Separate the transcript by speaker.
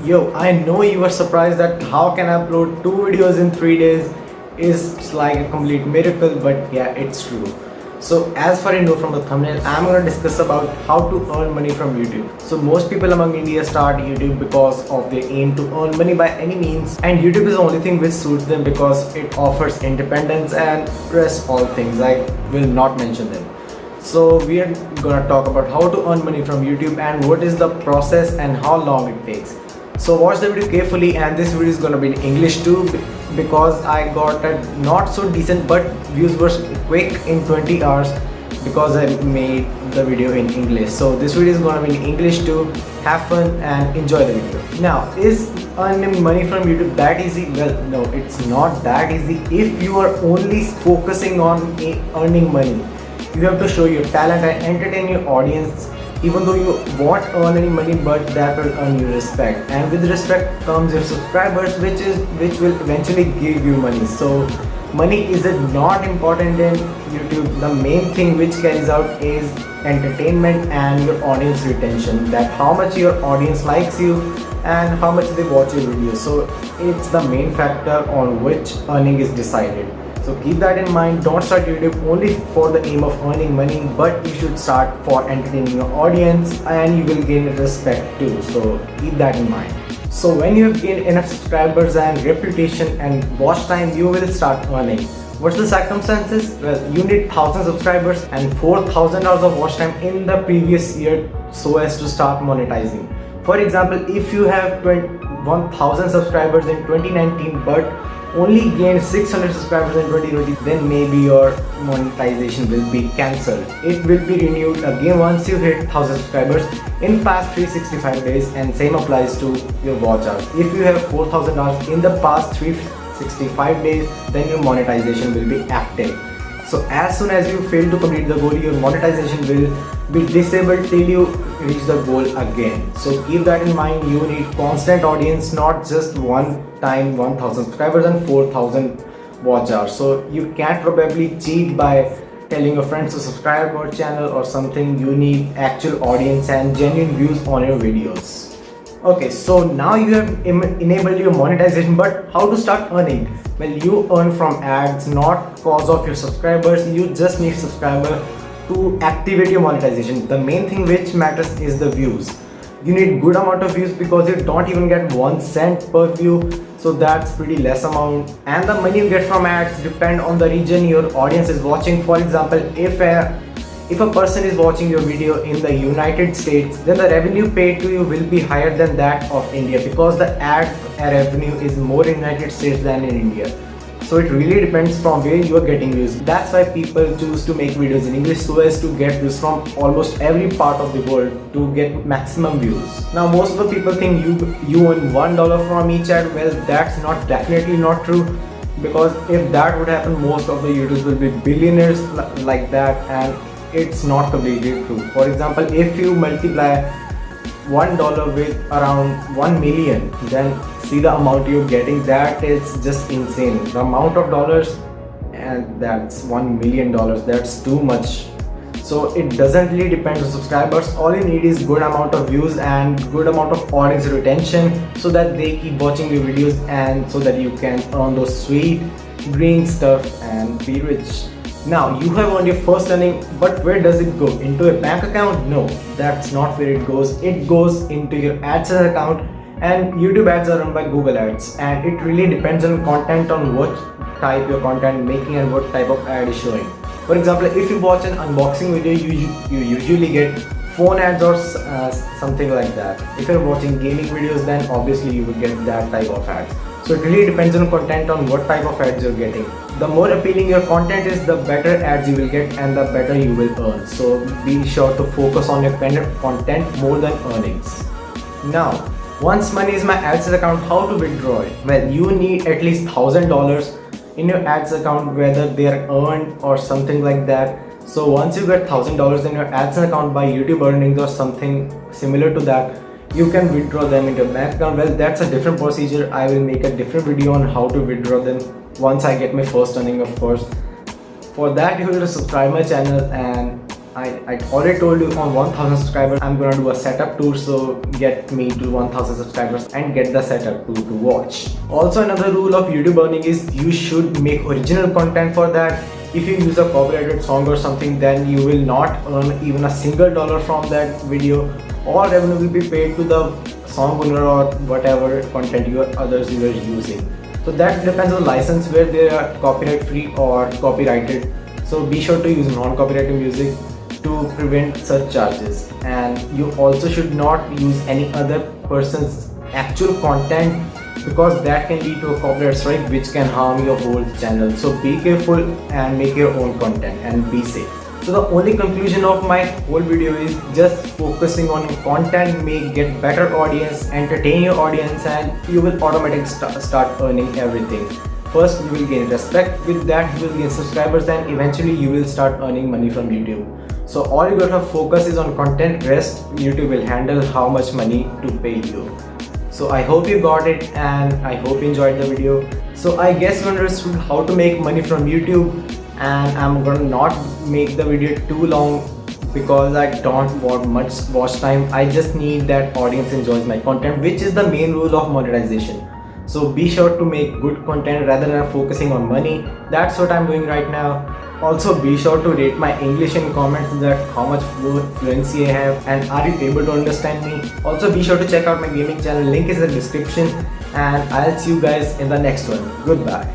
Speaker 1: Yo, I know you were surprised that how can I upload 2 videos in 3 days is like a complete miracle, but yeah, it's true. So as far you know from the thumbnail, I'm gonna discuss about how to earn money from YouTube. So most people among India start YouTube because of their aim to earn money by any means, and YouTube is the only thing which suits them because it offers independence and rest all things. I will not mention them. So we are gonna talk about how to earn money from YouTube and what is the process and how long it takes. So watch the video carefully, and this video is gonna be in English too because I got a not so decent but views were quick in 20 hours because I made the video in English. So this video is gonna be in English too. Have fun and enjoy the video. Now, is earning money from YouTube that easy? Well, no, it's not that easy if you are only focusing on earning money. You have to show your talent and entertain your audience, even though you won't earn any money, but that will earn you respect, and with respect comes your subscribers, which will eventually give you money. So money is not important in YouTube. The main thing which carries out is entertainment and your audience retention, that how much your audience likes you and how much they watch your videos. So it's the main factor on which earning is decided. So keep that in mind. Don't start YouTube only for the aim of earning money, but you should start for entertaining your audience and you will gain respect too. So keep that in mind. So when you have gained enough subscribers and reputation and watch time, you will start earning. What's the circumstances? Well, you need 1,000 subscribers and 4,000 hours of watch time in the previous year so as to start monetizing. For example, if you have 1,000 subscribers in 2019 but only gained 600 subscribers in 2020, then maybe your monetization will be cancelled. It will be renewed again once you hit 1,000 subscribers in past 365 days, and same applies to your watch hours. If you have 4,000 hours in the past 365 days, then your monetization will be active. So as soon as you fail to complete the goal, your monetization will be disabled till you reach the goal again. So keep that in mind. You need constant audience, not just one time 1,000 subscribers and 4,000 watch hours. So you can't probably cheat by telling your friends to subscribe to our channel or something. You need actual audience and genuine views on your videos. Okay, so now you have enabled your monetization, but how to start earning? Well, you earn from ads, not cause of your subscribers. You just need subscriber to activate your monetization. The main thing which matters is the views. You need good amount of views because you don't even get 1 cent per view, so that's pretty less amount. And the money you get from ads depend on the region your audience is watching. For example, if a person is watching your video in the United States, then the revenue paid to you will be higher than that of India because the ad revenue is more in United States than in India. So it really depends from where you are getting views. That's why people choose to make videos in English so as to get views from almost every part of the world to get maximum views. Now most of the people think you earn $1 from each ad. Well, that's definitely not true, because if that would happen, most of the YouTubers will be billionaires like that, and it's not completely true. For example, if you multiply $1 with around 1 million, then see the amount you're getting. That is just insane. The amount of dollars, and that's $1 million. That's too much. So it doesn't really depend on subscribers. All you need is good amount of views and good amount of audience retention so that they keep watching your videos and so that you can earn those sweet green stuff and be rich. Now you have earned your first earning, but where does it go? Into a bank account? No, that's not where it goes. It goes into your AdSense account, and YouTube ads are run by Google Ads, and it really depends on content, on what type your content making and what type of ad is showing. For example, if you watch an unboxing video, you usually get phone ads or something like that. If you're watching gaming videos, then obviously you will get that type of ads. So it really depends on content, on what type of ads you're getting. The more appealing your content is, the better ads you will get and the better you will earn. So be sure to focus on your content more than earnings. Now, once money is in my AdSense account, how to withdraw it? Well, you need at least $1,000 in your ads account, whether they are earned or something like that. So once you get $1,000 in your AdSense account by YouTube earnings or something similar to that, you can withdraw them into a bank account. Well, that's a different procedure. I will make a different video on how to withdraw them once I get my first earning, of course. For that, you have to subscribe my channel and I already told you on 1000 subscribers I'm gonna do a setup tour, so get me to 1000 subscribers and get the setup tour to watch. Also, another rule of YouTube earning is you should make original content for that. If you use a copyrighted song or something, then you will not earn even a single dollar from that video. All revenue will be paid to the song owner or whatever content you are using. So that depends on the license, where they are copyright free or copyrighted. So be sure to use non-copyrighted music to prevent such charges. And you also should not use any other person's actual content, because that can lead to a copyright strike which can harm your whole channel. So be careful and make your own content and be safe. So the only conclusion of my whole video is just focusing on content may get better audience, entertain your audience, and you will automatically start earning everything. First you will gain respect, with that you will gain subscribers, and eventually you will start earning money from YouTube. So all you gotta focus is on content, rest YouTube will handle how much money to pay you. So I hope you got it, and I hope you enjoyed the video. So I guess you understood how to make money from YouTube, and I'm gonna not make the video too long because I don't want much watch time. I just need that audience enjoys my content, which is the main rule of monetization. So be sure to make good content rather than focusing on money. That's what I'm doing right now. Also be sure to rate my English in comments, that how much fluency I have and are you able to understand me. Also be sure to check out my gaming channel, link is in the description, and I'll see you guys in the next one. Goodbye.